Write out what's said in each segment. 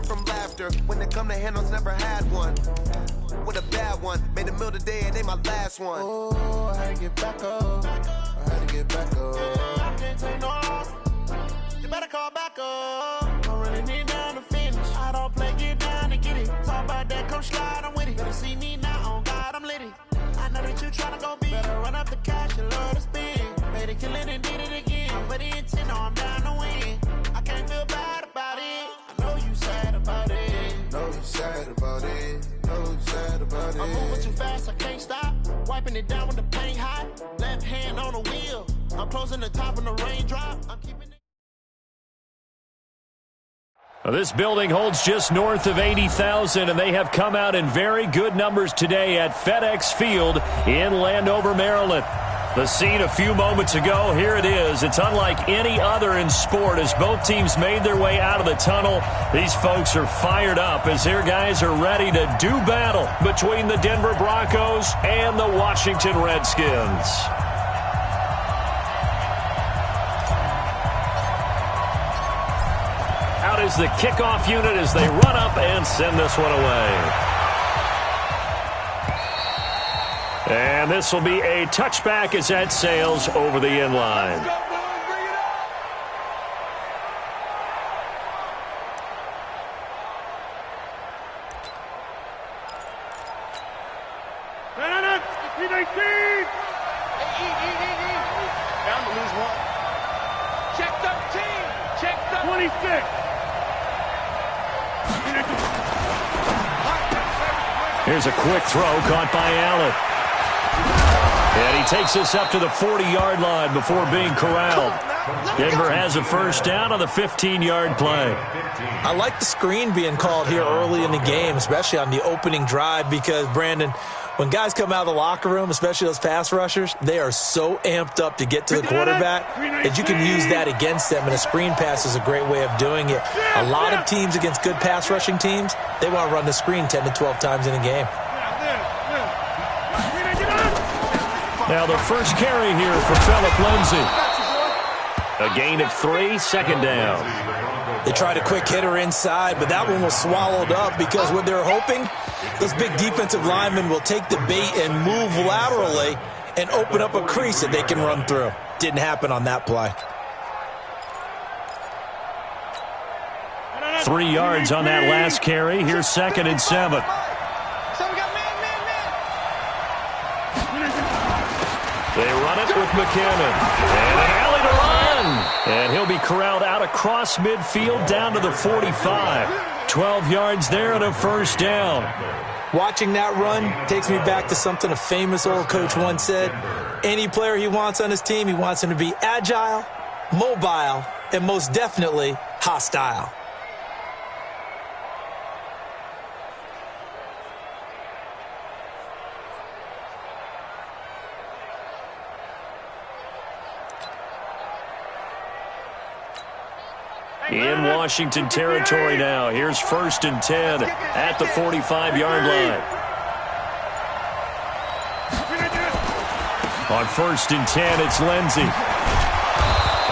from laughter. When it come to handles, never had one. With a bad one, made a meal today and they my last one. Oh, I had to get back up. I had to get back up. I can't take no off. You better call back up. Don't really need down to finish. I don't play, get down to get it. Talk about that, come slide, I'm with it. Better see me now, on God, I'm litty. I know that you tryna go big. Better run up the cash and love to spend. Made a killing and did it again. But the intent, no, I'm down to win. I can't feel bad about it. I know you sad about it. Know you sad about it. Know you sad about it. I'm moving too fast, I can't stop. Wiping it down with the paint hot. Left hand on the wheel. I'm closing the top of the raindrop. I'm keeping it. This building holds just north of 80,000, and they have come out in very good numbers today at FedEx Field in Landover, Maryland. The scene a few moments ago, here it is. It's unlike any other in sport as both teams made their way out of the tunnel. These folks are fired up as their guys are ready to do battle between the Denver Broncos and the Washington Redskins. Out is the kickoff unit as they run up and send this one away. And this will be a touchback as that sails over the end line. Down to lose one. Check 13. Check 26. Here's a quick throw caught by Allen. And he takes us up to the 40-yard line before being corralled. Denver has a first down on the 15-yard play. I like the screen being called here early in the game, especially on the opening drive, because, Brandon, when guys come out of the locker room, especially those pass rushers, they are so amped up to get to the quarterback that you can use that against them, and a screen pass is a great way of doing it. A lot of teams against good pass rushing teams, they want to run the screen 10 to 12 times in a game. Now the first carry here for Phillip Lindsay. A gain of 3, second down. They tried a quick hitter inside, but that one was swallowed up because what they're hoping, those big defensive linemen will take the bait and move laterally and open up a crease that they can run through. Didn't happen on that play. 3 yards on that last carry. Here's 2nd and 7. They run it with McKinnon. And an alley to run. And he'll be corralled out across midfield down to the 45. 12 yards there and a first down. Watching that run takes me back to something a famous old coach once said. Any player he wants on his team, he wants him to be agile, mobile, and most definitely hostile. In Washington territory now. Here's 1st and 10 at the 45-yard line. On 1st and 10, it's Lindsay.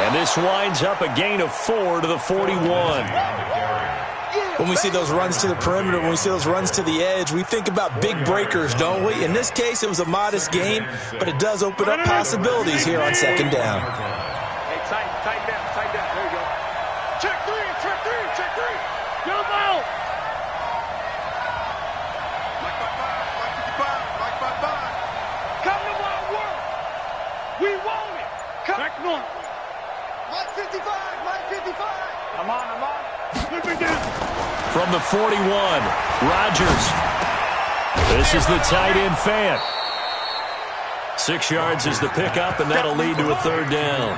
And this winds up a gain of 4 to the 41. When we see those runs to the perimeter, when we see those runs to the edge, we think about big breakers, don't we? In this case, it was a modest gain, but it does open up possibilities here on 2nd down. Hey, tighten down. There you go. Check 3. Jump out. Like 55. Come to my work. We want it. Come. Back north. Like 55. I'm on. Look me down. From the 41, Rodgers. This is the tight end fan. 6 yards is the pickup, and that'll lead to a 3rd down.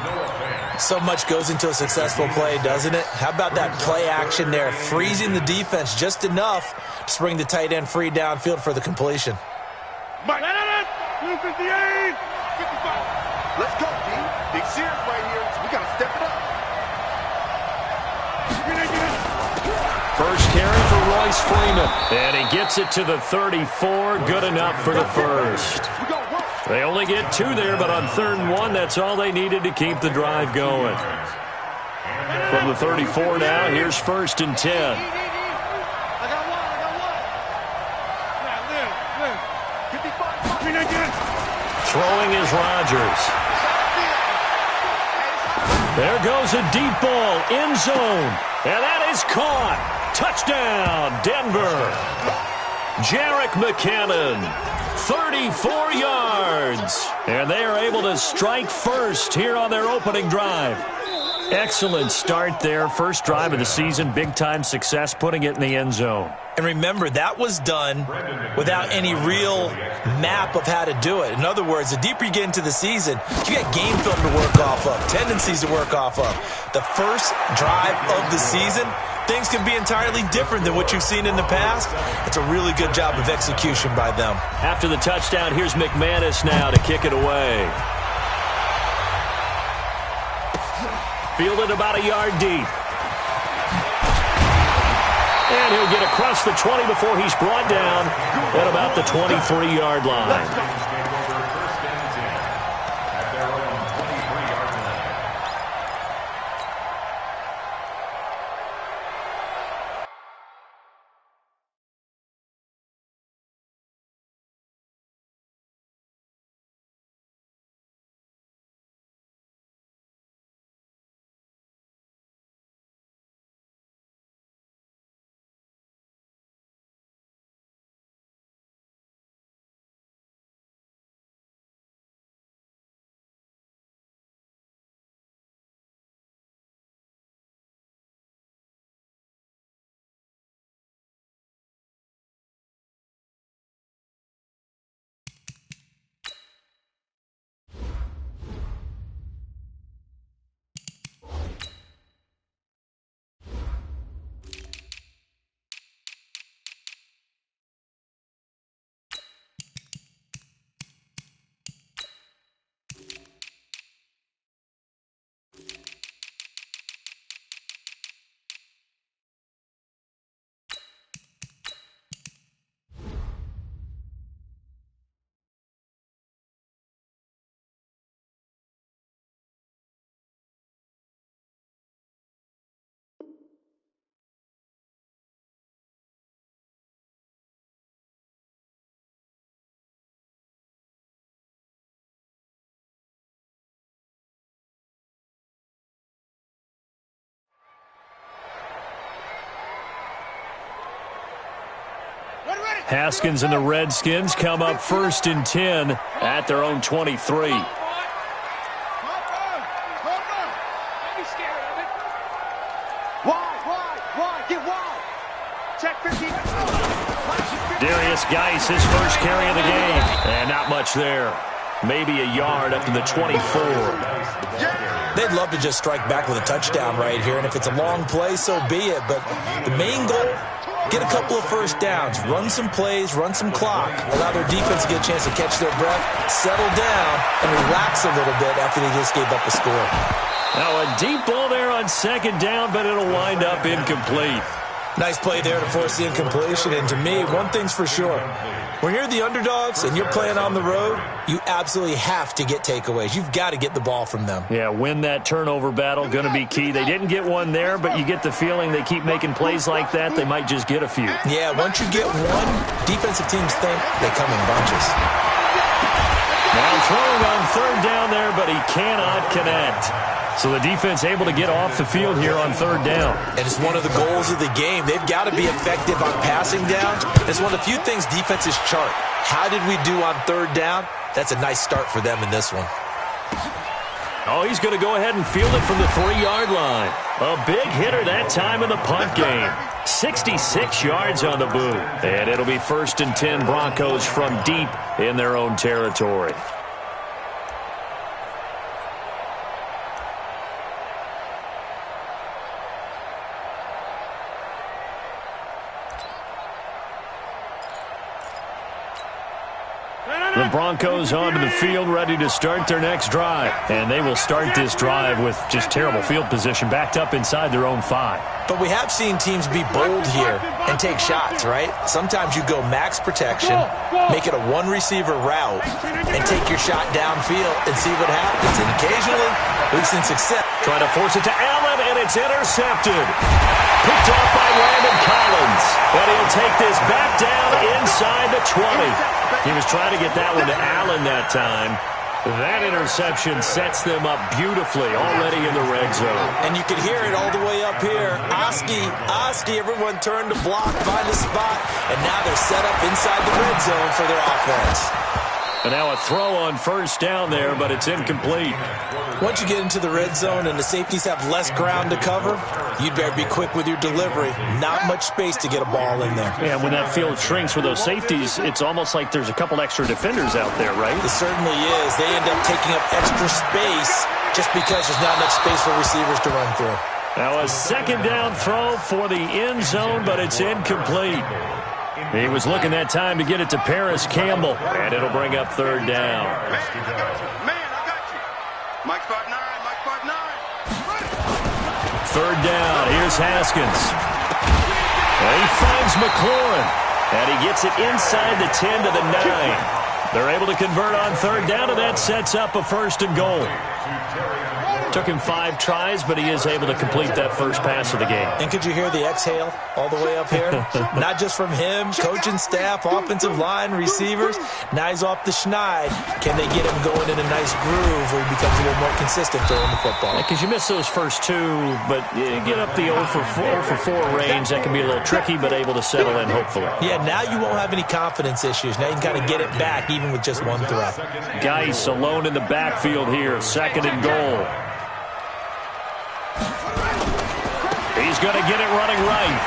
So much goes into a successful play, doesn't it? How about that play action there, freezing the defense just enough to spring the tight end free downfield for the completion. Mike, 258, 55. Let's go, D. Big series right here. We got to step it up. First carry for Royce Freeman, and he gets it to the 34. Good enough for the first. They only get 2 there, but on 3rd and 1, that's all they needed to keep the drive going. From the 34 now, here's 1st and 10. Throwing is Rodgers. There goes a deep ball, end zone, and that is caught. Touchdown, Denver. Jerick McKinnon, 34 yards. And they are able to strike first here on their opening drive. Excellent start there. First drive of the season, big-time success, putting it in the end zone. And remember, that was done without any real map of how to do it. In other words, the deeper you get into the season, you got game film to work off of, tendencies to work off of. The first drive of the season, things can be entirely different than what you've seen in the past. It's a really good job of execution by them. After the touchdown, here's McManus now to kick it away. Fielded about a yard deep. And he'll get across the 20 before he's brought down at about the 23-yard line. Haskins and the Redskins come up 1st and 10 at their own 23. Darius Geis, his first carry of the game. And not much there. Maybe a yard up to the 24. They'd love to just strike back with a touchdown right here, and if it's a long play, so be it. But the main goal, get a couple of first downs, run some plays, run some clock, allow their defense to get a chance to catch their breath, settle down, and relax a little bit after they just gave up a score. Now a deep ball there on 2nd down, but it'll wind up incomplete. Nice play there to force the incompletion, and to me, one thing's for sure. When you're the underdogs and you're playing on the road, you absolutely have to get takeaways. You've got to get the ball from them. Yeah, win that turnover battle, going to be key. They didn't get one there, but you get the feeling they keep making plays like that, they might just get a few. Yeah, once you get one, defensive teams think they come in bunches. Now throwing on 3rd down there, but he cannot connect. So the defense able to get off the field here on 3rd down. And it's one of the goals of the game. They've got to be effective on passing down. It's one of the few things defenses chart. How did we do on 3rd down? That's a nice start for them in this one. Oh, he's going to go ahead and field it from the 3-yard line. A big hitter that time in the punt game. 66 yards on the boot. And it'll be 1st and 10 Broncos from deep in their own territory. The Broncos onto the field, ready to start their next drive. And they will start this drive with just terrible field position, backed up inside their own 5. But we have seen teams be bold here and take shots, right? Sometimes you go max protection, make it a one-receiver route, and take your shot downfield and see what happens. And occasionally, we've seen success. Trying to force it to Allen, and it's intercepted. Picked off by Landon Collins. But he'll take this back down inside the 20. He was trying to get that one to Allen that time. That interception sets them up beautifully already in the red zone. And you could hear it all the way up here. Oski, everyone turned to block, find a spot, and now they're set up inside the red zone for their offense. And now a throw on first down there, but it's incomplete. Once you get into the red zone and the safeties have less ground to cover, you'd better be quick with your delivery. Not much space to get a ball in there. Yeah, when that field shrinks with those safeties, it's almost like there's a couple extra defenders out there, right? It certainly is. They end up taking up extra space just because there's not enough space for receivers to run through. Now a second down throw for the end zone, but it's incomplete. He was looking that time to get it to Paris Campbell, and it'll bring up third down. Man, I got you. Mike 5'9", Mike 5'9". Third down, here's Haskins. And he finds McLaurin, and he gets it inside the 10 to the 9. They're able to convert on third down, and that sets up a first and goal. Took him 5 tries, but he is able to complete that first pass of the game. And could you hear the exhale all the way up here? Not just from him, coaching staff, offensive line, receivers. Now he's off the schneid. Can they get him going in a nice groove where he becomes a little more consistent throwing the football? Because you miss those first 2, but you get up the 0 for 4 range. That can be a little tricky, but able to settle in, hopefully. Yeah, now you won't have any confidence issues. Now you can kind of get it back, even with just one throw. Geis alone in the backfield here, second and goal. He's going to get it running right.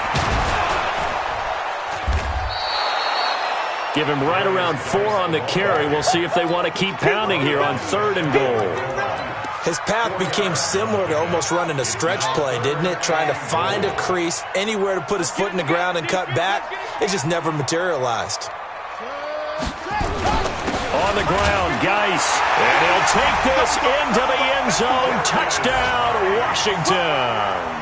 Give him right around 4 on the carry. We'll see if they want to keep pounding here on third and goal. His path became similar to almost running a stretch play, didn't it? Trying to find a crease, anywhere to put his foot in the ground and cut back. It just never materialized. On the ground, Geis. And he'll take this into the end zone. Touchdown, Washington.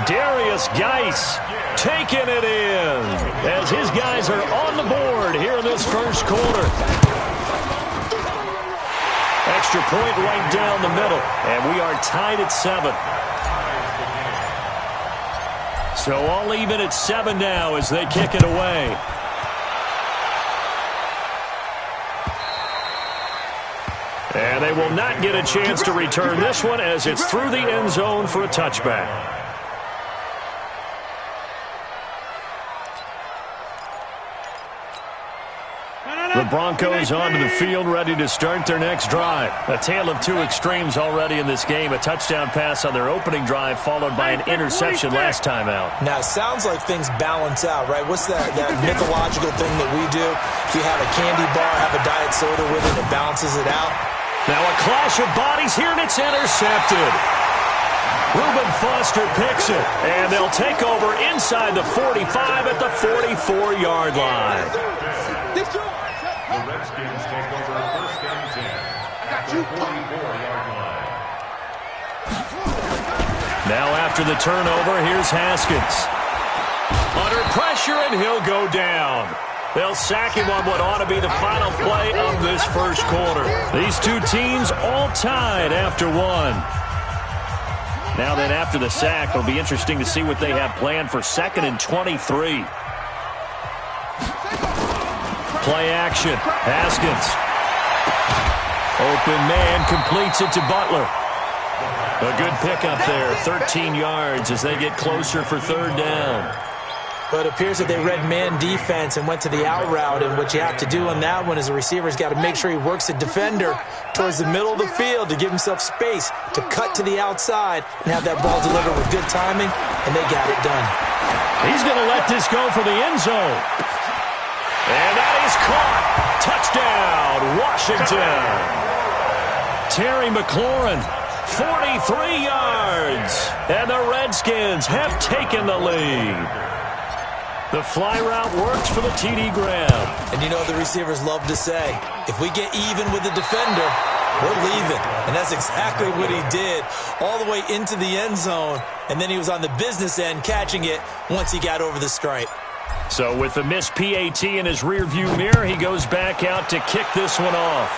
Darius Geis taking it in as his guys are on the board here in this first quarter. Extra point right down the middle, and we are tied at 7. So all even at 7 now as they kick it away. And they will not get a chance to return this one as it's through the end zone for a touchback. The Broncos onto the field, ready to start their next drive. A tale of 2 extremes already in this game. A touchdown pass on their opening drive, followed by an interception last time out. Now, it sounds like things balance out, right? What's that mythological thing that we do? If you have a candy bar, have a diet soda with it, it balances it out. Now a clash of bodies here, and it's intercepted. Reuben Foster picks it, and they'll take over inside the 45 at the 44-yard line. The Redskins take over first and 10 at the 44-yard line. Now after the turnover, here's Haskins. Under pressure, and he'll go down. They'll sack him on what ought to be the final play of this first quarter. These 2 teams all tied after 1. Now then, after the sack, it'll be interesting to see what they have planned for 2nd and 23. Play action. Haskins. Open man completes it to Butler. A good pickup there. 13 yards as they get closer for third down. But it appears that they read man defense and went to the out route, and what you have to do on that one is the receiver's got to make sure he works the defender towards the middle of the field to give himself space to cut to the outside and have that ball delivered with good timing, and they got it done. He's going to let this go for the end zone. And that is caught. Touchdown, Washington. Terry McLaurin, 43 yards. And the Redskins have taken the lead. The fly route works for the TD grab. And you know the receivers love to say, if we get even with the defender, we're leaving. And that's exactly what he did all the way into the end zone. And then he was on the business end catching it once he got over the stripe. So with the missed PAT in his rearview mirror, he goes back out to kick this one off.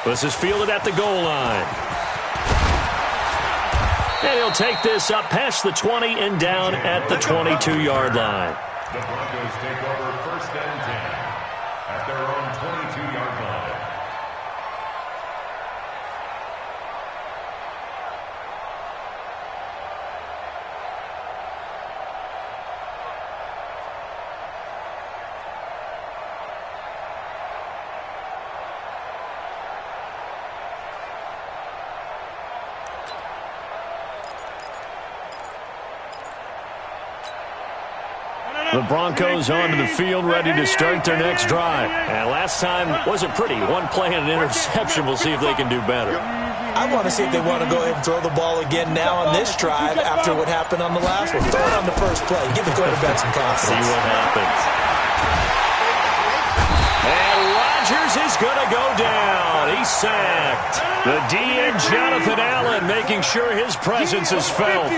This is fielded at the goal line. And he'll take this up past the 20 and down at the 22-yard line. The Broncos take over 1st and 10 at their own 22-yard line. The Broncos onto the field, ready to start their next drive. And last time wasn't pretty. One play and an interception. We'll see if they can do better. I want to see if they want to go ahead and throw the ball again now on this drive after what happened on the last one. Throw it on the first play. Give the quarterback some confidence. See what happens. And Rodgers is going to go down. He's sacked. The DN, Jonathan Allen, making sure his presence is felt.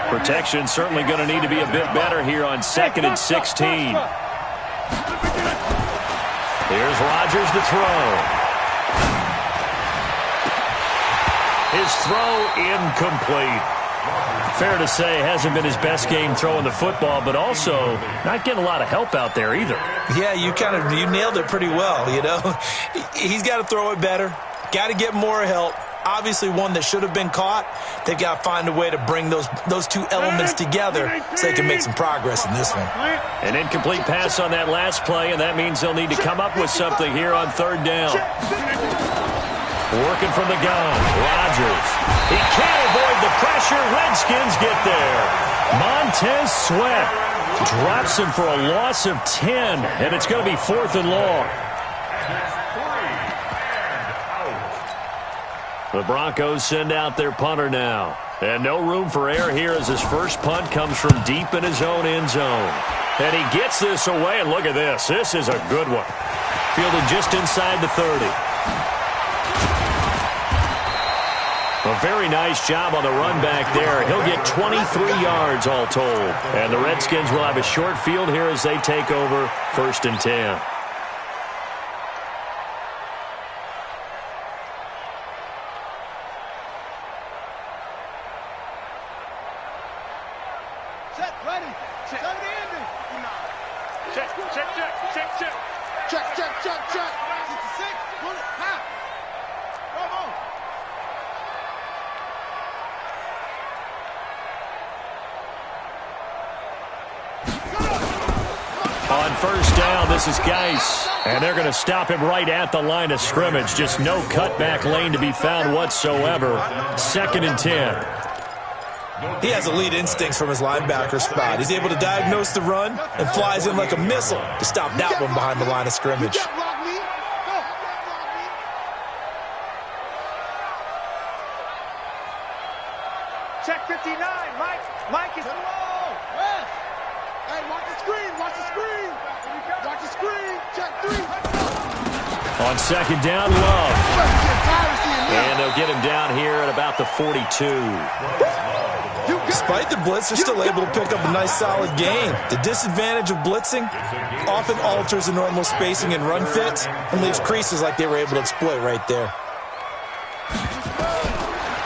Protection certainly going to need to be a bit better here on 2nd and 16. Here's Rodgers to throw. His throw incomplete. Fair to say, hasn't been his best game throwing the football, but also not getting a lot of help out there either. Yeah, you nailed it pretty well, you know. He's got to throw it better. Got to get more help. Obviously one that should have been caught. They've got to find a way to bring those two elements together so they can make some progress in this one. An incomplete pass on that last play, and that means they'll need to come up with something here on 3rd down. Working from the gun, Rodgers. He can't avoid the pressure. Redskins get there. Montez Sweat drops him for a loss of 10, and it's going to be 4th and long. The Broncos send out their punter now. And no room for error here as his first punt comes from deep in his own end zone. And he gets this away, and look at this. This is a good one. Fielded just inside the 30. A very nice job on the run back there. He'll get 23 yards all told. And the Redskins will have a short field here as they take over 1st and 10. On 1st down, this is Geis. And they're going to stop him right at the line of scrimmage. Just no cutback lane to be found whatsoever. 2nd and 10. He has elite instincts from his linebacker spot. He's able to diagnose the run and flies in like a missile to stop that one behind the line of scrimmage. Check 59, Mike. Mike is low. Yes. Hey, watch the screen. Watch the screen. Watch the screen. Check 3. On 2nd down, Love. And they'll get him down here at about the 42. Despite the blitz, they're still able to pick up a nice solid gain. The disadvantage of blitzing often alters the normal spacing and run fits and leaves creases like they were able to exploit right there.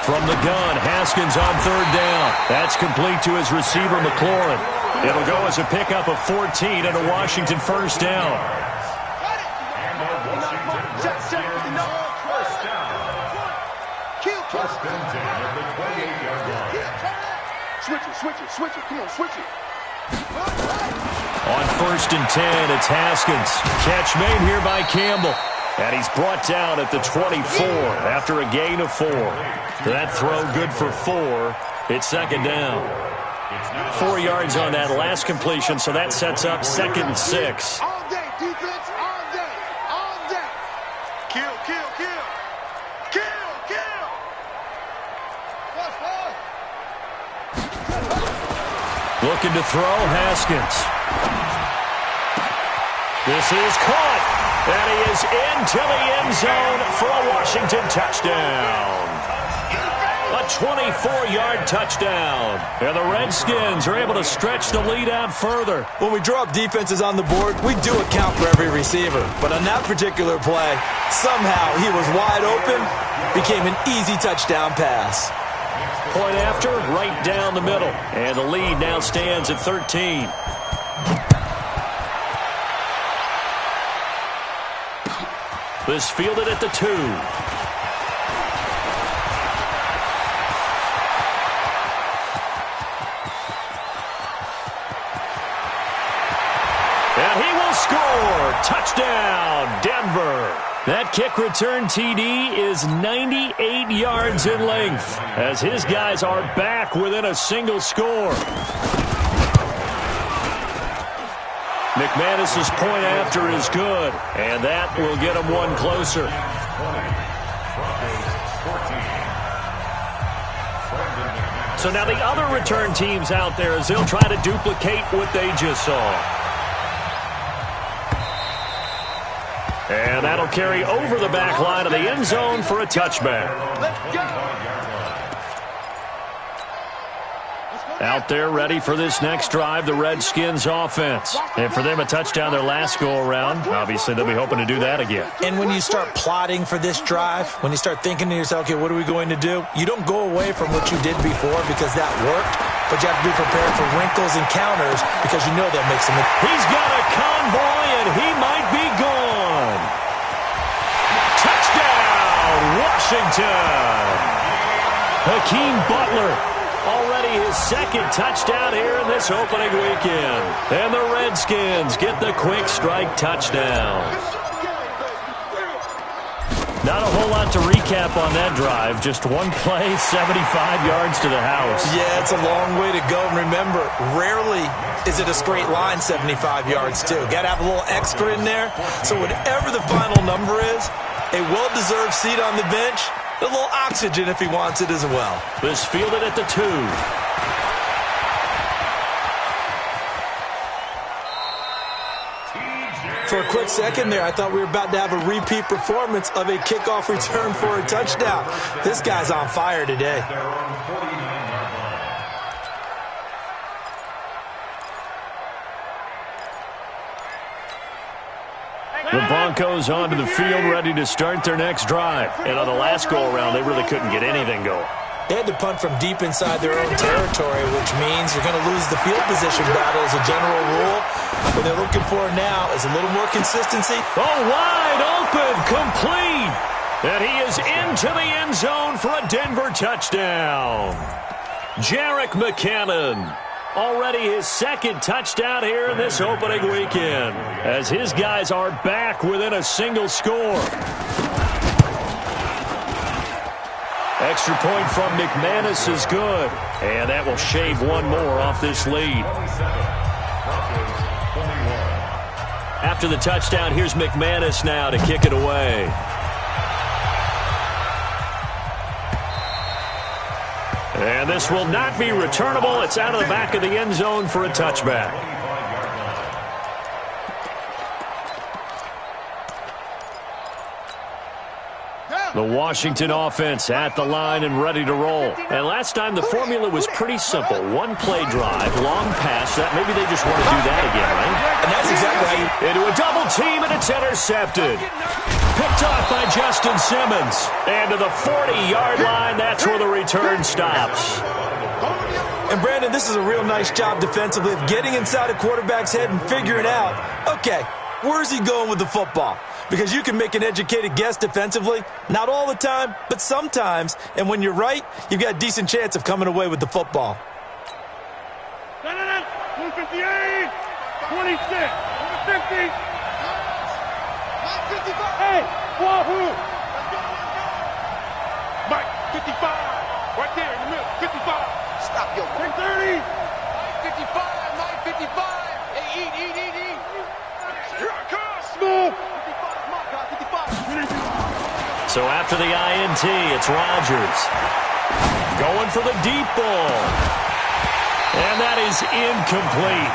From the gun, Haskins on 3rd down. That's complete to his receiver, McLaurin. It'll go as a pickup of 14 and a Washington 1st down. Switch it. Come on, switch it. On 1st and 10, it's Haskins. Catch made here by Campbell. And he's brought down at the 24 after a gain of 4. That throw good for 4. It's 2nd down. 4 yards on that last completion, so that sets up 2nd and 6. All day, defense, all day, all day. Kill. Looking to throw, Haskins. This is caught, and he is into the end zone for a Washington touchdown. A 24-yard touchdown. And the Redskins are able to stretch the lead out further. When we draw up defenses on the board, we do account for every receiver. But on that particular play, somehow he was wide open, became an easy touchdown pass. point after, right down the middle. And the lead now stands at 13. This fielded at the 2. And he will score. Touchdown, Denver. That kick return TD is 98 yards in length as his guys are back within a single score. McManus's point after is good, and that will get him one closer. So now the other return teams out there as they'll try to duplicate what they just saw. And that'll carry over the back line of the end zone for a touchback. Let's go. Out there ready for this next drive, the Redskins offense. And for them, a touchdown their last go-around. Obviously, they'll be hoping to do that again. And when you start plotting for this drive, when you start thinking to yourself, okay, what are we going to do? You don't go away from what you did before because that worked, but you have to be prepared for wrinkles and counters because you know they'll make some. He's got a convoy, and he might be gone. Touchdown, Washington. Hakeem Butler. Already his second touchdown here in this opening weekend. And the Redskins get the quick strike touchdown. Not a whole lot to recap on that drive. Just one play, 75 yards to the house. Yeah, it's a long way to go. And remember, rarely is it a straight line 75 yards, too. Got to have a little extra in there. So whatever the final number is, a well-deserved seat on the bench, a little oxygen if he wants it as well. This fielded at the 2. For a quick second there, I thought we were about to have a repeat performance of a kickoff return for a touchdown. This guy's on fire today. The Broncos onto the field ready to start their next drive. And on the last go-around, they really couldn't get anything going. They had to punt from deep inside their own territory, which means you're going to lose the field position battle as a general rule. What they're looking for now is a little more consistency. Oh, wide open, complete. And he is into the end zone for a Denver touchdown. Jerick McKinnon. Already his second touchdown here in this opening weekend as his guys are back within a single score. Extra point from McManus is good, and that will shave one more off this lead. After the touchdown, here's McManus now to kick it away. And this will not be returnable. It's out of the back of the end zone for a touchback. The Washington offense at the line and ready to roll. And last time the formula was pretty simple. One play drive, long pass. That maybe they just want to do that again, right? And that's exactly how you... Into a double team, and it's intercepted. Picked off by Justin Simmons. And to the 40-yard line, that's where the return stops. And, Brandon, this is a real nice job defensively of getting inside a quarterback's head and figuring out, okay, where's he going with the football? Because you can make an educated guess defensively. Not all the time, but sometimes. And when you're right, you've got a decent chance of coming away with the football. 158, 26, 50. Hey, wahoo! Mike, 55. Right there in the middle, 55. Stop your 1030. Mike, 55. Mike, 55. Hey, eat. Here I come. Smooth. 55 is my guy, 55. So after the INT, it's Rodgers. Going for the deep ball. And that is incomplete.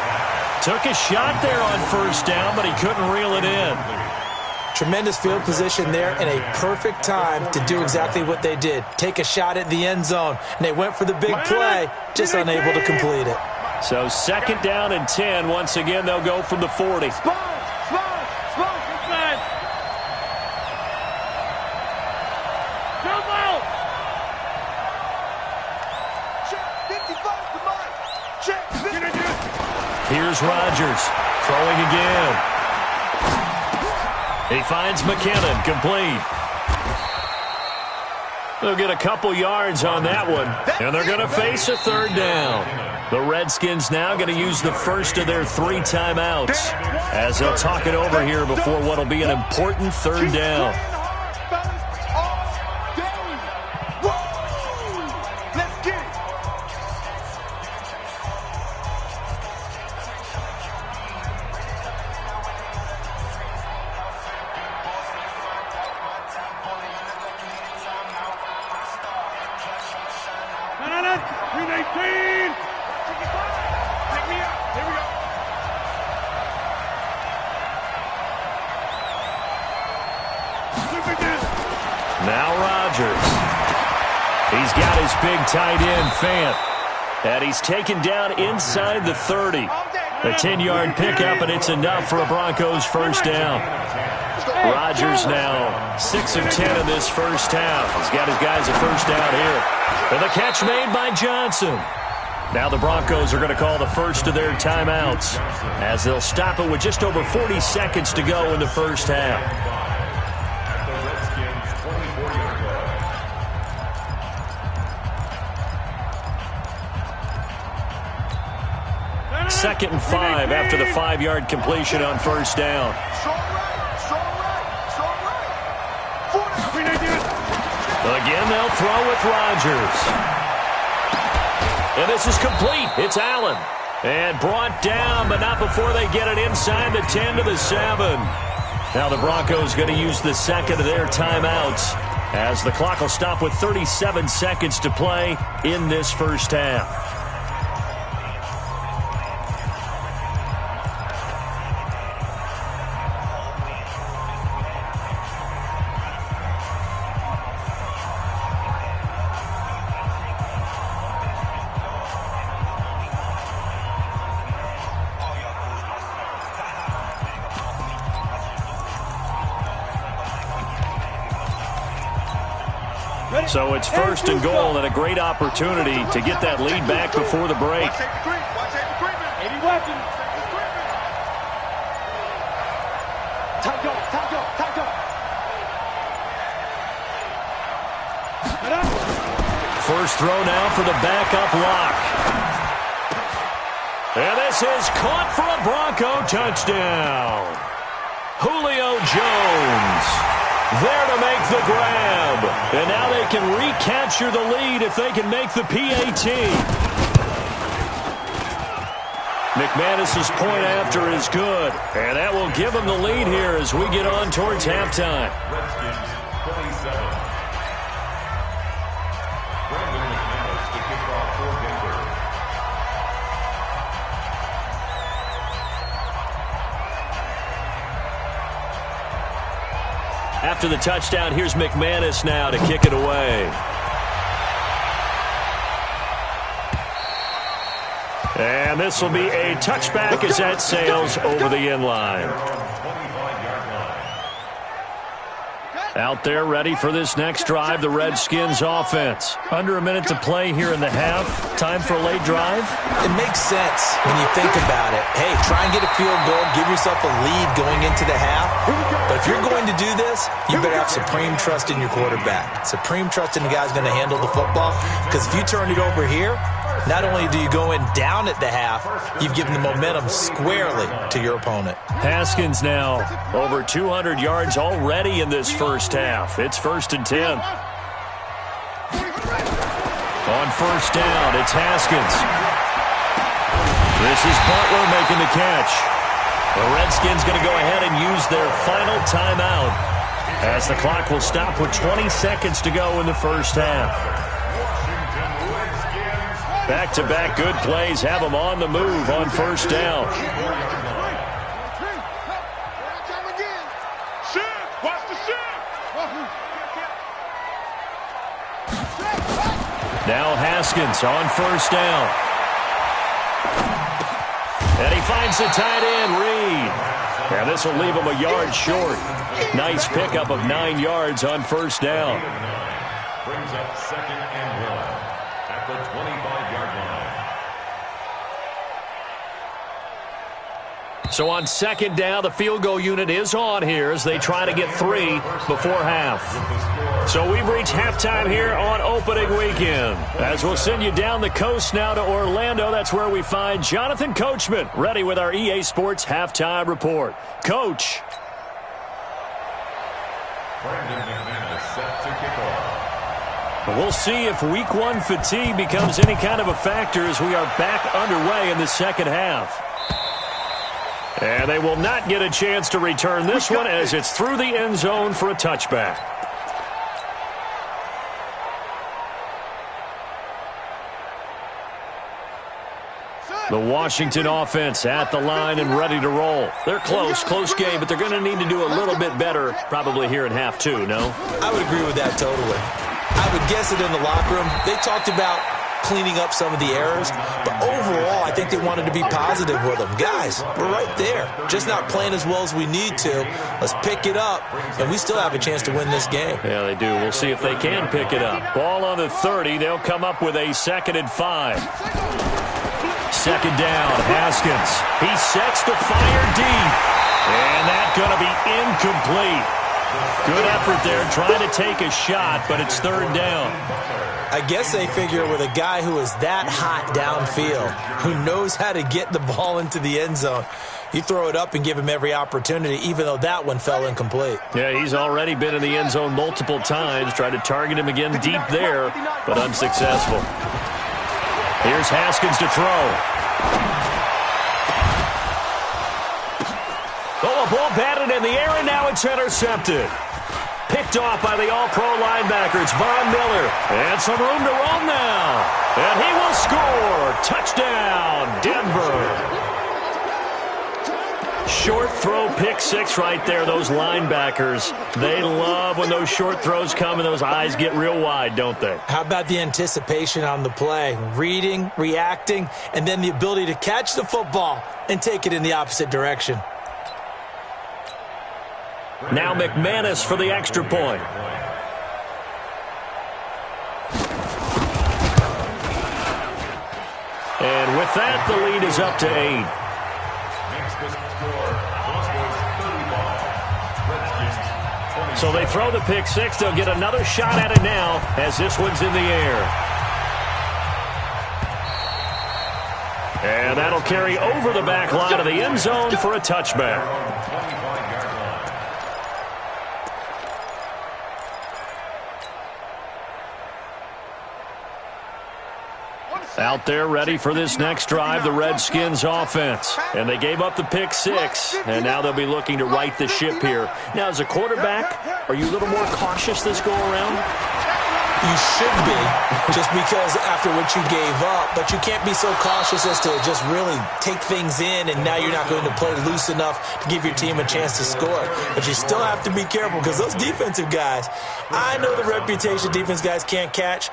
Took a shot there on first down, but he couldn't reel it in. Tremendous field position there and a perfect time to do exactly what they did. Take a shot at the end zone. And they went for the big play, just unable to complete it. So second down and 10. Once again, they'll go from the 40. Here's Rodgers throwing again. He finds McKinnon, complete. They'll get a couple yards on that one, and they're going to face a third down. The Redskins now going to use the first of their 3 timeouts as they'll talk it over here before what will be an important third down. Now Rodgers. He's got his big tight end, Fant. And he's taken down inside the 30. A 10-yard pickup, and it's enough for a Broncos first down. Rodgers now 6 of 10 in this first half. He's got his guys a first down here. And the catch made by Johnson. Now the Broncos are going to call the first of their timeouts as they'll stop it with just over 40 seconds to go in the first half. Second and 5 after the 5-yard completion on first down. Again, they'll throw with Rodgers. And this is complete. It's Allen. And brought down, but not before they get it inside the 10 to the 7. Now the Broncos going to use the second of their timeouts as the clock will stop with 37 seconds to play in this first half. So it's first and goal and a great opportunity to get that lead back before the break. First throw now for the backup lock. And this is caught for a Bronco touchdown. Julio Jones there to make the grab. And now they can recapture the lead if they can make the PAT. McManus's point after is good. And that will give them the lead here as we get on towards halftime. Redskins 27. Brandon McManus to kick off for Denver. After the touchdown, here's McManus now to kick it away. And this will be a touchback as that sails over the end line. Out there ready for this next drive, the Redskins offense. Under a minute to play here in the half. Time for a late drive. It makes sense when you think about it. Hey, try and get a field goal, give yourself a lead going into the half. But if you're going to do this, you better have supreme trust in your quarterback. Supreme trust in the guy's going to handle the football. Because if you turn it over here, not only do you go in down at the half, you've given the momentum squarely to your opponent. Haskins now over 200 yards already in this first half. It's 1st and 10. On first down, it's Haskins. This is Butler making the catch. The Redskins going to go ahead and use their final timeout as the clock will stop with 20 seconds to go in the first half. Back-to-back good plays have them on the move on first down. Now Haskins on first down. And he finds the tight end, Reed. And this will leave him a yard short. Nice pickup of 9 yards on first down. Brings up 2nd and 1 at the 25-yard line. So on second down, the field goal unit is on here as they try to get 3 before half. So we've reached halftime here on opening weekend. As we'll send you down the coast now to Orlando, that's where we find Jonathan Coachman ready with our EA Sports halftime report. Coach. We'll see if week 1 fatigue becomes any kind of a factor as we are back underway in the second half. And they will not get a chance to return this one as it's through the end zone for a touchback. The Washington offense at the line and ready to roll. They're close game, but they're going to need to do a little bit better probably here in half 2, no? I would agree with that totally. I would guess it in the locker room. They talked about cleaning up some of the errors, but overall, I think they wanted to be positive with them. Guys, we're right there. Just not playing as well as we need to. Let's pick it up, and we still have a chance to win this game. Yeah, they do. We'll see if they can pick it up. Ball on the 30. They'll come up with a 2nd and 5. Second down, Haskins. He sets to fire deep, and that's going to be incomplete. Good effort there, trying to take a shot, but it's 3rd down. I guess they figure with a guy who is that hot downfield, who knows how to get the ball into the end zone, you throw it up and give him every opportunity, even though that one fell incomplete. Yeah, he's already been in the end zone multiple times. Tried to target him again deep there, but unsuccessful. Here's Haskins to throw. Oh, a ball batted in the air, and now it's intercepted. Picked off by the all-pro linebacker. It's Von Miller. And some room to roam now. And he will score. Touchdown, Denver. Short throw, pick 6 right there. Those linebackers, they love when those short throws come and those eyes get real wide, don't they? How about the anticipation on the play? Reading, reacting, and then the ability to catch the football and take it in the opposite direction. Now McManus for the extra point. And with that, the lead is up to 8. So they throw the pick 6. They'll get another shot at it now as this one's in the air. And that'll carry over the back line of the end zone for a touchback. Out there ready for this next drive, the Redskins offense. And they gave up the pick 6, and now they'll be looking to right the ship here. Now, as a quarterback, are you a little more cautious this go-around? You should be, just because after what you gave up. But you can't be so cautious as to just really take things in, and now you're not going to play loose enough to give your team a chance to score. But you still have to be careful because those defensive guys, I know the reputation defense guys can't catch.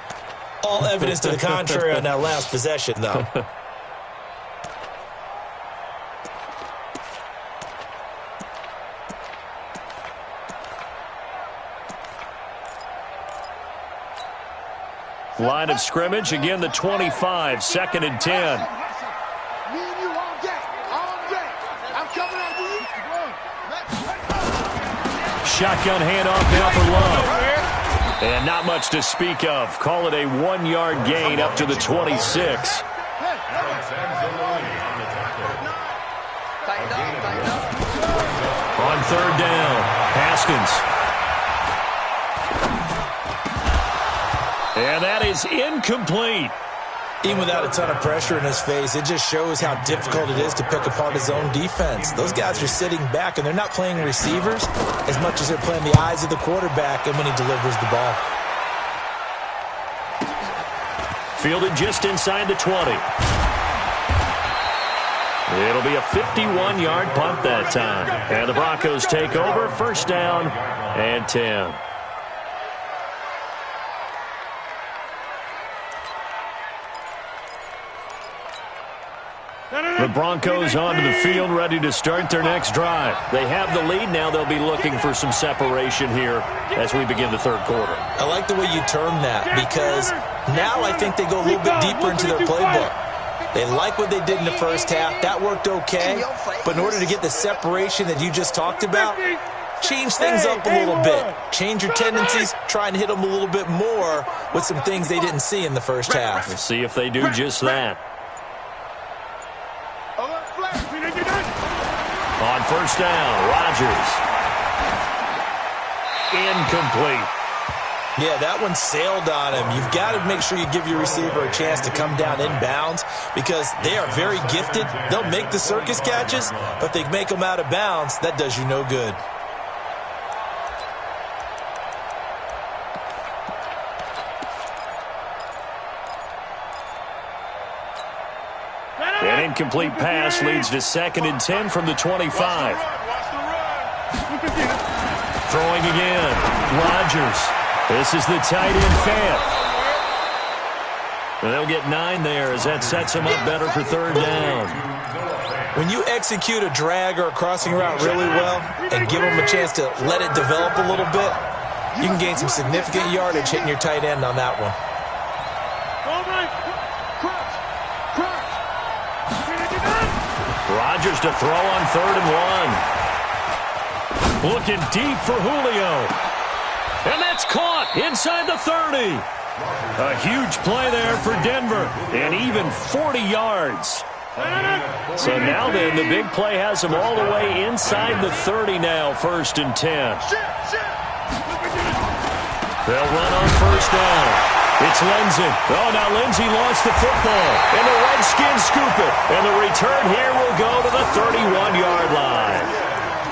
All evidence to the contrary on that last possession, though. Line of scrimmage, again the 25, 2nd and 10. Shotgun handoff now for Love. And not much to speak of. Call it a 1-yard gain up to the 26. On 3rd down, Haskins. And that is incomplete. Even without a ton of pressure in his face, it just shows how difficult it is to pick apart his own defense. Those guys are sitting back, and they're not playing receivers as much as they're playing the eyes of the quarterback and when he delivers the ball. Fielded just inside the 20. It'll be a 51-yard punt that time. And the Broncos take over, 1st down and 10. The Broncos onto the field, ready to start their next drive. They have the lead. Now they'll be looking for some separation here as we begin the 3rd quarter. I like the way you term that because now I think they go a little bit deeper into their playbook. They like what they did in the first half. That worked okay. But in order to get the separation that you just talked about, change things up a little bit. Change your tendencies. Try and hit them a little bit more with some things they didn't see in the first half. We'll see if they do just that. On first down, Rodgers. Incomplete. Yeah, that one sailed on him. You've got to make sure you give your receiver a chance to come down inbounds because they are very gifted. They'll make the circus catches, but they make them out of bounds. That does you no good. An incomplete pass leads to 2nd and 10 from the 25. Throwing again. Rodgers. This is the tight end Fant. And they'll get 9 there as that sets them up better for 3rd down. When you execute a drag or a crossing route really well and give them a chance to let it develop a little bit, you can gain some significant yardage hitting your tight end on that one. Rodgers to throw on 3rd and 1. Looking deep for Julio. And that's caught inside the 30. A huge play there for Denver. And even 40 yards. So now then, the big play has them all the way inside the 30 now, 1st and 10. They'll run on 1st down. It's Lindsey. Oh, now Lindsey lost the football. And the Redskins scoop it. And the return here will go to the 31-yard line.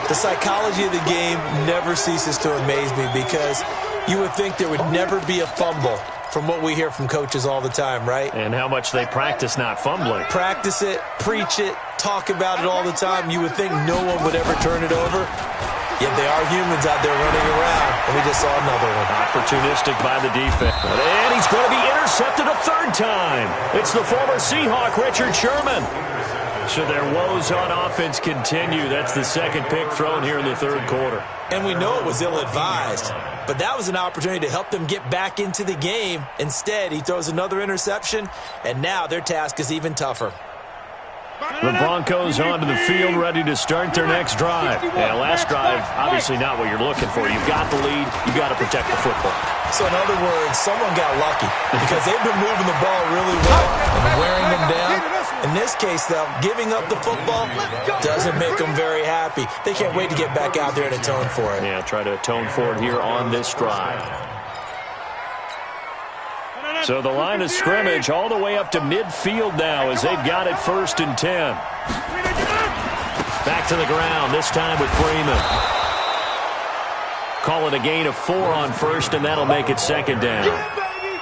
The psychology of the game never ceases to amaze me because you would think there would never be a fumble from what we hear from coaches all the time, right? And how much they practice not fumbling. Practice it, preach it, talk about it all the time. You would think no one would ever turn it over. Yet they are humans out there running around, and we just saw another one. Opportunistic by the defense. And he's going to be intercepted a 3rd time. It's the former Seahawk, Richard Sherman. So their woes on offense continue. That's the 2nd pick thrown here in the 3rd quarter. And we know it was ill-advised, but that was an opportunity to help them get back into the game. Instead, he throws another interception, and now their task is even tougher. The Broncos onto the field, ready to start their next drive. Yeah, last drive, obviously not what you're looking for. You've got the lead. You've got to protect the football. So in other words, someone got lucky because they've been moving the ball really well and wearing them down. In this case, though, giving up the football doesn't make them very happy. They can't wait to get back out there and atone for it. Yeah, try to atone for it here on this drive. So the line of scrimmage all the way up to midfield now as they've got it 1st and 10. Back to the ground, this time with Freeman. Call it a gain of 4 on 1st, and that'll make it 2nd down.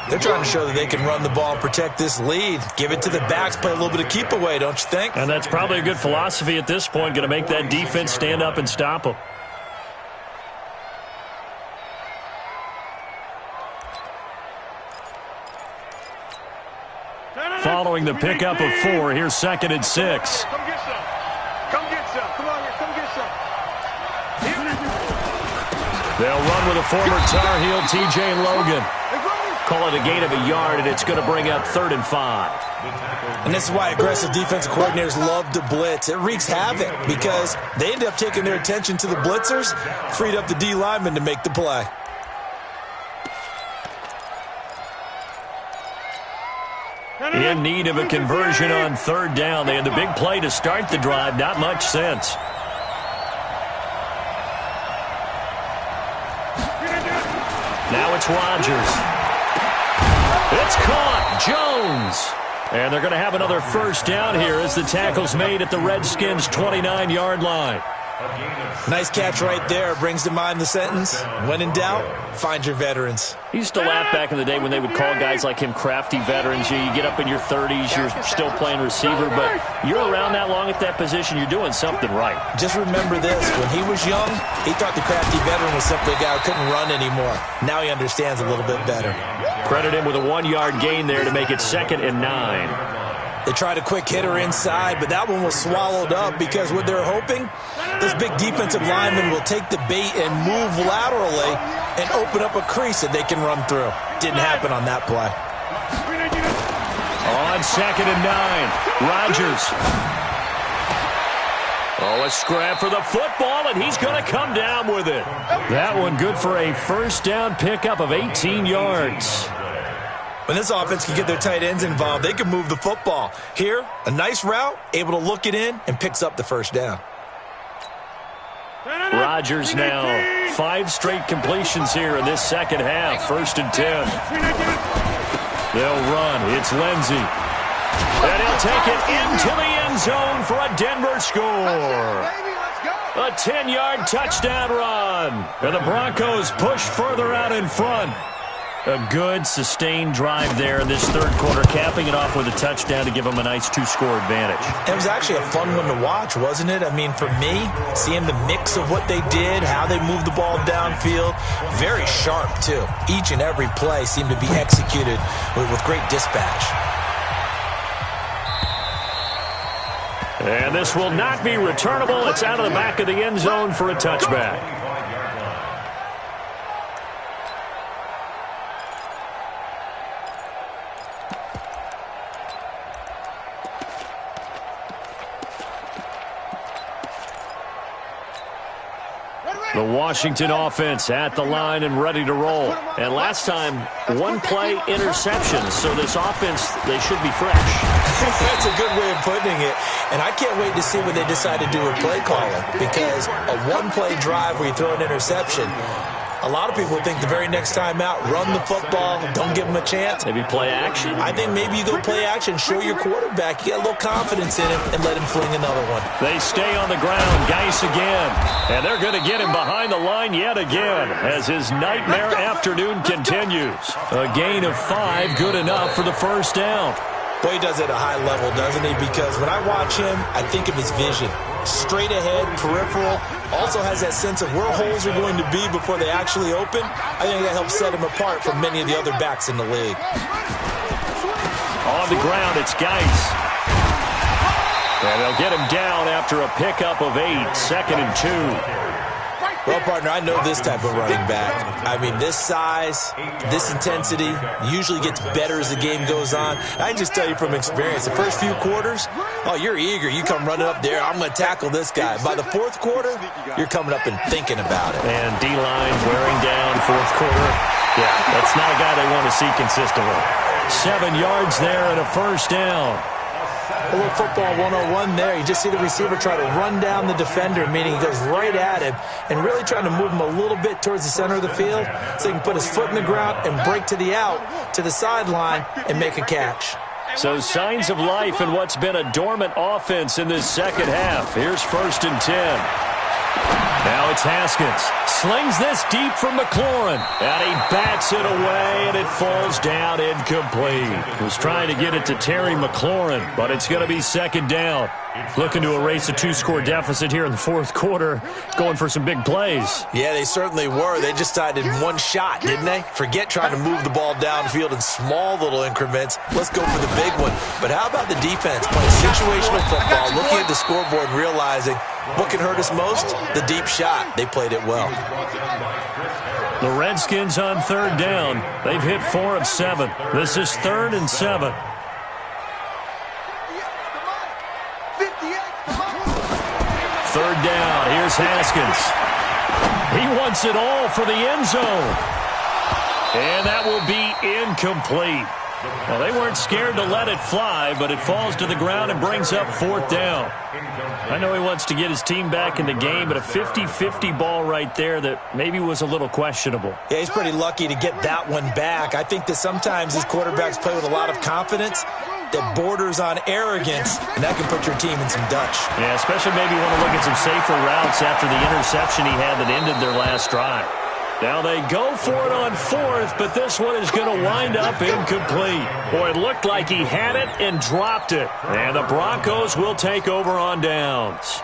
They're trying to show that they can run the ball and protect this lead. Give it to the backs, play a little bit of keep away, don't you think? And that's probably a good philosophy at this point, going to make that defense stand up and stop them. Following the pickup of 4, here's 2nd and 6. Come get some. Come get some. Come on here. Come get some. They'll run with a former Tar Heel, T.J. Logan. Call it a gain of a yard, and it's going to bring up 3rd and 5. And this is why aggressive defensive coordinators love to blitz. It wreaks havoc because they end up taking their attention to the blitzers, freed up the D lineman to make the play. In need of a conversion on 3rd down. They had the big play to start the drive. Not much sense. Now it's Rodgers. It's caught. Jones. And they're going to have another 1st down here as the tackle's made at the Redskins' 29-yard line. Nice catch right there. Brings to mind the sentence, when in doubt, find your veterans. He used to laugh back in the day when they would call guys like him crafty veterans. You get up in your 30s, you're still playing receiver, but you're around that long at that position, you're doing something right. Just remember this. When he was young, he thought the crafty veteran was simply a guy who couldn't run anymore. Now he understands a little bit better. Credit him with a 1-yard gain there to make it 2nd and 9. They tried a quick hitter inside, but that one was swallowed up because what they're hoping, this big defensive lineman will take the bait and move laterally and open up a crease that they can run through. Didn't happen on that play. On on 2nd and 9. Rodgers. Oh, a scrap for the football, and he's going to come down with it. That one good for a first down pickup of 18 yards. When this offense can get their tight ends involved, they can move the football. Here, a nice route, able to look it in, and picks up the first down. Rodgers now 5 straight completions here in this second half. 1st and 10. They'll run. It's Lindsey. And he'll take it into the end zone for a Denver score. A 10-yard touchdown run. And the Broncos push further out in front. A good, sustained drive there in this third quarter, capping it off with a touchdown to give them a nice 2-score advantage. It was actually a fun one to watch, wasn't it? I mean, for me, seeing the mix of what they did, how they moved the ball downfield, very sharp, too. Each and every play seemed to be executed with great dispatch. And this will not be returnable. It's out of the back of the end zone for a touchback. The Washington offense at the line and ready to roll. And last time, 1-play interception. So this offense, they should be fresh. That's a good way of putting it. And I can't wait to see what they decide to do with play calling. Because a 1-play drive where you throw an interception, a lot of people think the very next time out, run the football, don't give them a chance. Maybe play action? I think maybe you go play action, show your quarterback, you get a little confidence in him, and let him fling another one. They stay on the ground, Geis again. And they're going to get him behind the line yet again as his nightmare afternoon continues. A gain of 5, good enough for the first down. Boy, he does it at a high level, doesn't he? Because when I watch him, I think of his vision. Straight ahead, peripheral, also has that sense of where holes are going to be before they actually open. I think that helps set him apart from many of the other backs in the league. On the ground, it's Geis. And they'll get him down after a pickup of 8, 2nd and 2. Well, partner, I know this type of running back. I mean, this size, this intensity usually gets better as the game goes on. I can just tell you from experience, the first few quarters, oh, you're eager. You come running up there, I'm going to tackle this guy. By the fourth quarter, you're coming up and thinking about it. And D-line wearing down fourth quarter. Yeah, that's not a guy they want to see consistently. 7 yards there and a first down. A little football 101 there. You just see the receiver try to run down the defender, meaning he goes right at him and really trying to move him a little bit towards the center of the field so he can put his foot in the ground and break to the out, to the sideline, and make a catch. So signs of life in what's been a dormant offense in this second half. Here's 1st and 10. Now it's Haskins. Slings this deep from McLaurin. And he bats it away, and it falls down incomplete. Was trying to get it to Terry McLaurin, but it's going to be 2nd down. Looking to erase a 2-score deficit here in the fourth quarter. Going for some big plays. Yeah, they certainly were. They just decided one shot, didn't they? Forget trying to move the ball downfield in small little increments. Let's go for the big one. But how about the defense playing situational football, looking at the scoreboard and realizing what can hurt us most? The deep shot. They played it well. The Redskins on 3rd down. They've hit 4 of 7. This is 3rd and 7. Third down. Here's Haskins. He wants it all for the end zone. And that will be incomplete. Well, they weren't scared to let it fly, but it falls to the ground and brings up 4th down. I know he wants to get his team back in the game, but a 50-50 ball right there that maybe was a little questionable. Yeah, he's pretty lucky to get that one back. I think that sometimes these quarterbacks play with a lot of confidence that borders on arrogance, and that can put your team in some Dutch. Yeah, especially maybe want to look at some safer routes after the interception he had that ended their last drive. Now they go for it on 4th, but this one is going to wind up incomplete. Boy, it looked like he had it and dropped it. And the Broncos will take over on downs.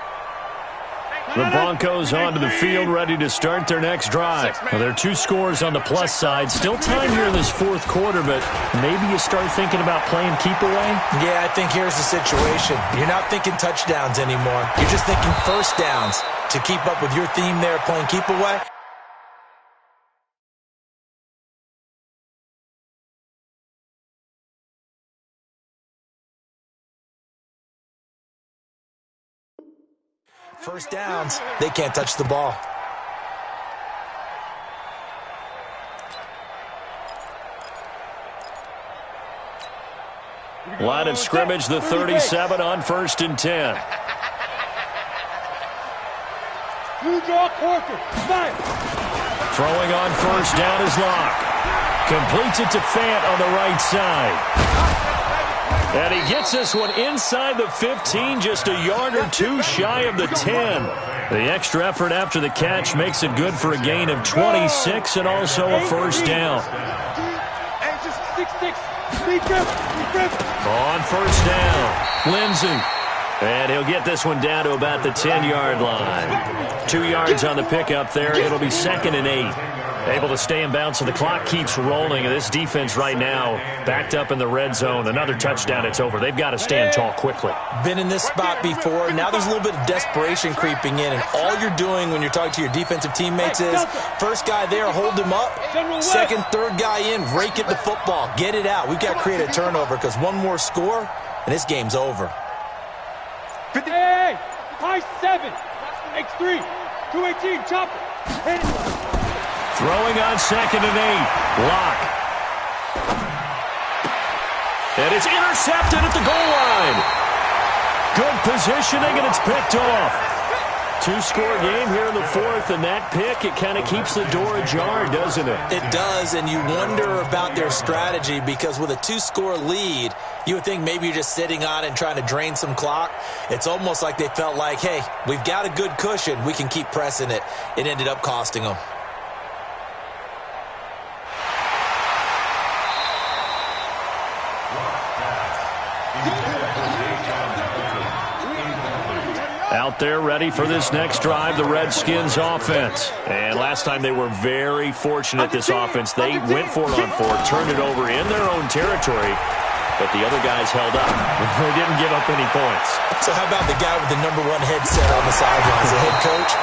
The Broncos onto the field, ready to start their next drive. Well, there are 2 scores on the plus side. Still time here in this fourth quarter, but maybe you start thinking about playing keep away? Yeah, I think here's the situation. You're not thinking touchdowns anymore. You're just thinking first downs to keep up with your theme there, playing keep away. First downs, they can't touch the ball. Line of scrimmage, the 37 on 1st and 10. Throwing on 1st down is Locke. Completes it to Fant on the right side. And he gets this one inside the 15, just a yard or two shy of the 10. The extra effort after the catch makes it good for a gain of 26 and also a 1st down. On 1st down, Lindsey. And he'll get this one down to about the 10-yard line. 2 yards on the pickup there. It'll be 2nd and 8. Able to stay in bounds, so the clock keeps rolling. And this defense right now backed up in the red zone. Another touchdown, it's over. They've got to stand tall quickly. Been in this spot before. Now there's a little bit of desperation creeping in. And all you're doing when you're talking to your defensive teammates is, first guy there, hold him up. Second, third guy in, rake at the football. Get it out. We've got to create a turnover because one more score, and this game's over. Hey, high 7, X3, 218, chopper. Throwing on 2nd and 8. Locke. And it's intercepted at the goal line. Good positioning, and it's picked off. 2-score game here in the 4th, and that pick, it kind of keeps the door ajar, doesn't it? It does, and you wonder about their strategy because with a 2-score lead, you would think maybe you're just sitting on it and trying to drain some clock. It's almost like they felt like, hey, we've got a good cushion. We can keep pressing it. It ended up costing them. Out there ready for this next drive, the Redskins offense. And last time they were very fortunate, this offense. They went for it on 4, turned it over in their own territory, but the other guys held up. They didn't give up any points. So how about the guy with the #1 headset on the sidelines, the head coach?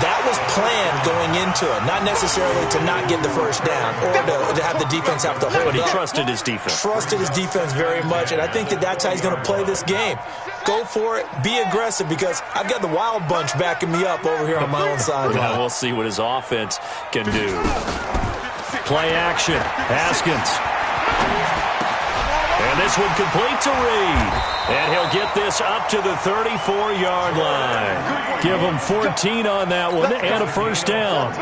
That was planned going into it, not necessarily to not get the first down or to have the defense have to hold up. But he trusted his defense. Trusted his defense very much, and I think that's how he's going to play this game. Go for it. Be aggressive because I've got the wild bunch backing me up over here on my own sideline. Yeah, we'll see what his offense can do. Play action. Haskins. And this one complete to Reed. And he'll get this up to the 34-yard line. Give him 14 on that one and a 1st down.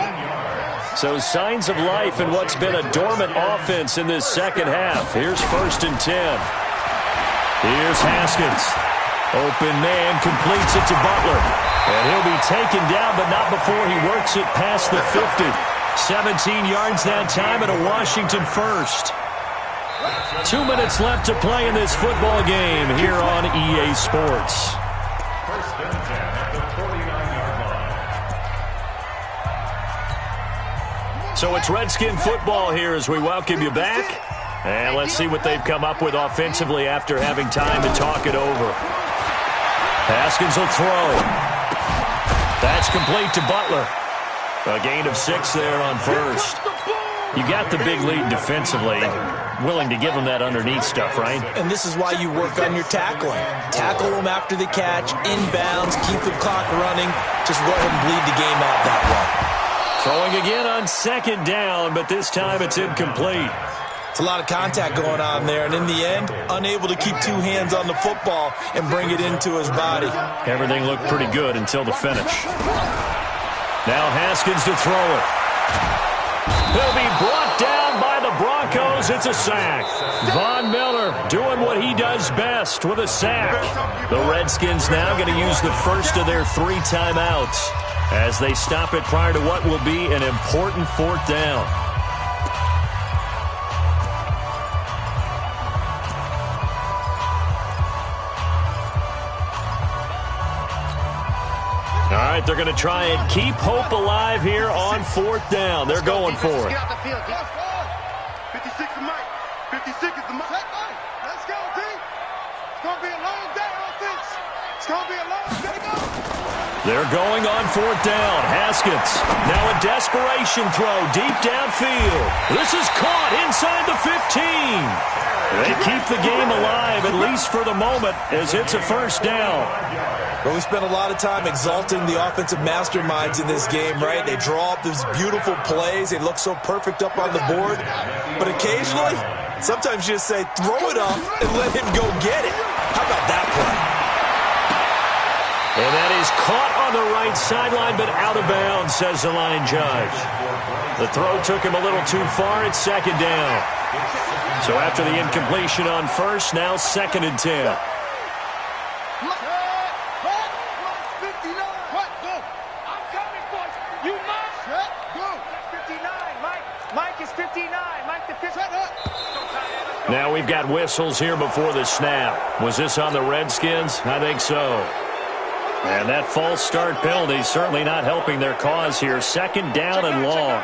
So signs of life in what's been a dormant offense in this second half. Here's 1st and 10. Here's Haskins. Open man, completes it to Butler. And he'll be taken down, but not before he works it past the 50. 17 yards that time and a Washington first. 2 minutes left to play in this football game here on EA Sports. 1st and 10 at the 49-yard line. So it's Redskin football here as we welcome you back. And let's see what they've come up with offensively after having time to talk it over. Haskins will throw. That's complete to Butler. A gain of 6 there on 1st. You got the big lead defensively. Willing to give them that underneath stuff, right? And this is why you work on your tackling. Tackle them after the catch, inbounds, keep the clock running. Just go ahead and bleed the game out that way. Throwing again on 2nd down, but this time it's incomplete. It's a lot of contact going on there, and in the end, unable to keep 2 hands on the football and bring it into his body. Everything looked pretty good until the finish. Now Haskins to throw it. He'll be brought down by the Broncos. It's a sack. Von Miller doing what he does best with a sack. The Redskins now going to use the first of their 3 timeouts as they stop it prior to what will be an important 4th down. All right, they're going to try and keep hope alive here on 4th down. They're going for it. 56 is Mike. 56 is the Mike. Let's go, D. It's going to be a long day, offense. It's going to be a long day. They're going on 4th down. Haskins. Now a desperation throw deep downfield. This is caught inside the 15. They keep the game alive, at least for the moment, as it's a 1st down. Well, we spent a lot of time exalting the offensive masterminds in this game, right? They draw up these beautiful plays. They look so perfect up on the board. But occasionally, sometimes you just say, throw it up and let him go get it. How about that play? And that is caught on the right sideline, but out of bounds, says the line judge. The throw took him a little too far. It's second down. So after the incompletion on first, now 2nd and 10. Now we've got whistles here before the snap. Was this on the Redskins? I think so. And that false start penalty certainly not helping their cause here. 2nd down and long.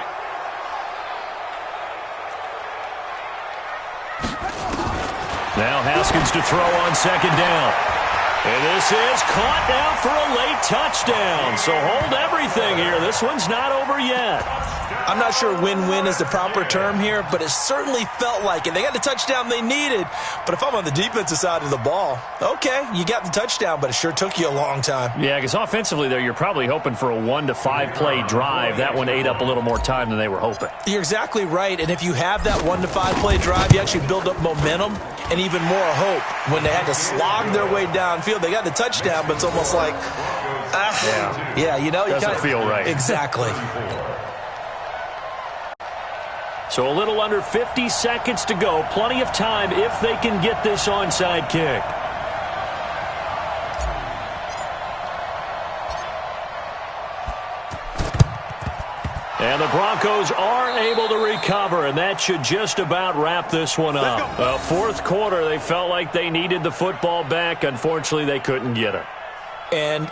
Now Haskins to throw on 2nd down. And this is caught now for a late touchdown. So hold everything here. This one's not over yet. I'm not sure win-win is the proper term here, but it certainly felt like it. They got the touchdown they needed, but if I'm on the defensive side of the ball, okay, you got the touchdown, but it sure took you a long time. Yeah, because offensively there, you're probably hoping for a 1 to 5 play drive. That one ate up a little more time than they were hoping. You're exactly right, and if you have that 1 to 5 play drive, you actually build up momentum and even more hope. When they had to slog their way downfield, they got the touchdown, but it's almost like, you know, doesn't feel right. Exactly. So a little under 50 seconds to go. Plenty of time if they can get this onside kick. And the Broncos are able to recover, and that should just about wrap this one up. Fourth quarter, they felt like they needed the football back. Unfortunately, they couldn't get it. And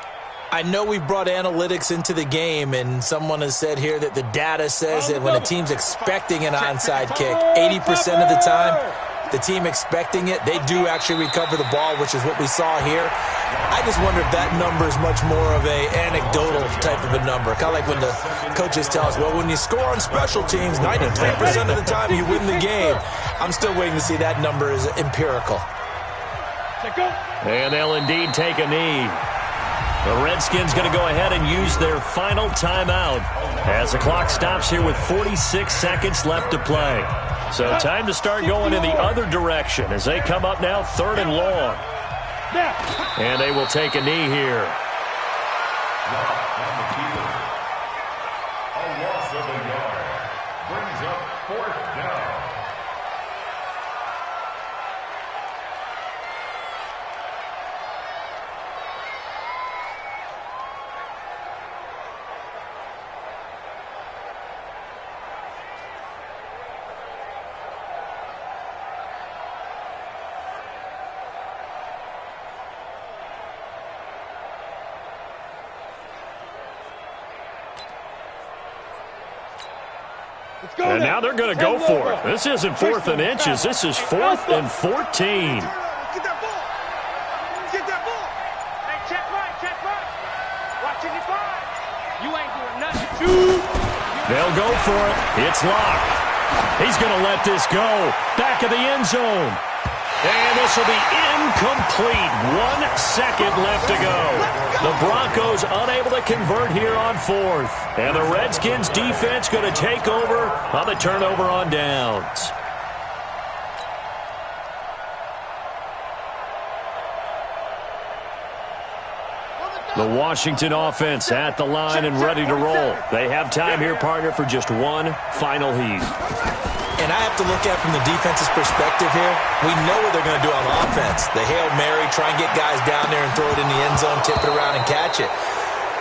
I know we brought analytics into the game, and someone has said here that the data says that when a team's expecting an onside kick, 80% of the time, the team expecting it, they do actually recover the ball, which is what we saw here. I just wonder if that number is much more of a anecdotal type of a number. Kind of like when the coaches tell us, well, when you score on special teams, 93% of the time you win the game. I'm still waiting to see that number is empirical. And they'll indeed take a knee. The Redskins going to go ahead and use their final timeout as the clock stops here with 46 seconds left to play. So time to start going in the other direction as they come up now 3rd and long. And they will take a knee here. A loss of a yard brings up 4th down. And now they're going to go for it. This isn't 4th and inches. This is 4th and 14. Get that ball. Get that ball. Hey, check right, check right. Watching your five. You ain't doing nothing. They'll go for it. It's Locke. He's going to let this go. Back of the end zone. And this will be incomplete. 1 second left to go. The Broncos unable to convert here on 4th. And the Redskins defense going to take over on the turnover on downs. The Washington offense at the line and ready to roll. They have time here, partner, for just one final heat. And I have to look at it from the defense's perspective here. We know what they're going to do on offense. The Hail Mary, try and get guys down there and throw it in the end zone, tip it around and catch it.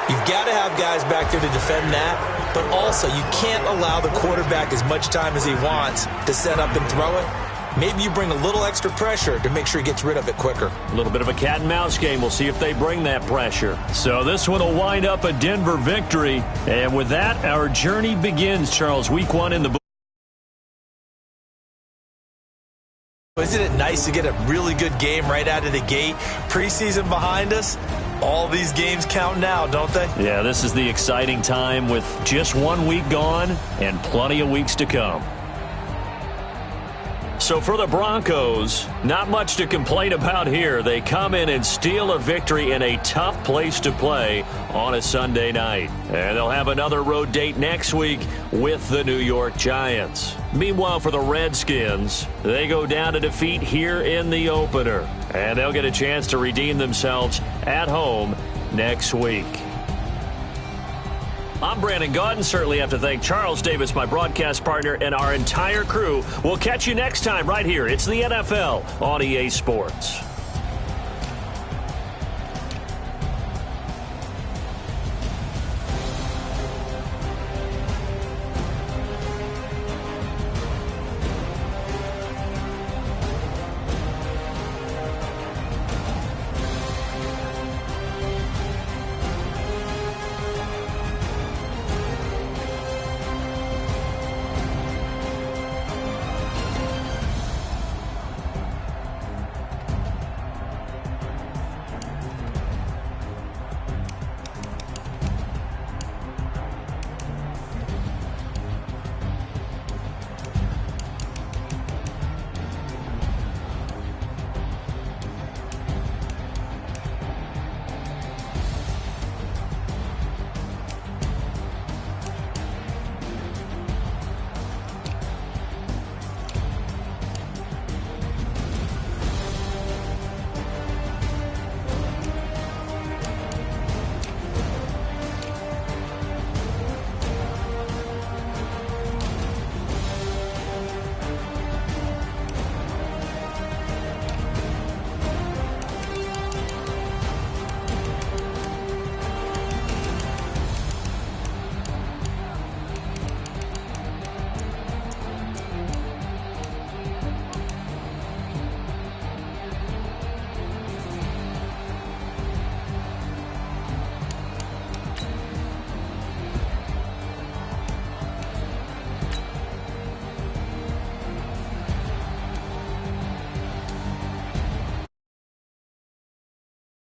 You've got to have guys back there to defend that, but also you can't allow the quarterback as much time as he wants to set up and throw it. Maybe you bring a little extra pressure to make sure he gets rid of it quicker. A little bit of a cat and mouse game. We'll see if they bring that pressure. So this one will wind up a Denver victory. And with that, our journey begins, Charles. Week 1 in the book. Isn't it nice to get a really good game right out of the gate? Preseason behind us. All these games count now, don't they? Yeah, this is the exciting time with just 1 week gone and plenty of weeks to come. So for the Broncos, not much to complain about here. They come in and steal a victory in a tough place to play on a Sunday night. And they'll have another road date next week with the New York Giants. Meanwhile, for the Redskins, they go down to defeat here in the opener. And they'll get a chance to redeem themselves at home next week. I'm Brandon Gaudin. Certainly have to thank Charles Davis, my broadcast partner, and our entire crew. We'll catch you next time right here. It's the NFL on EA Sports.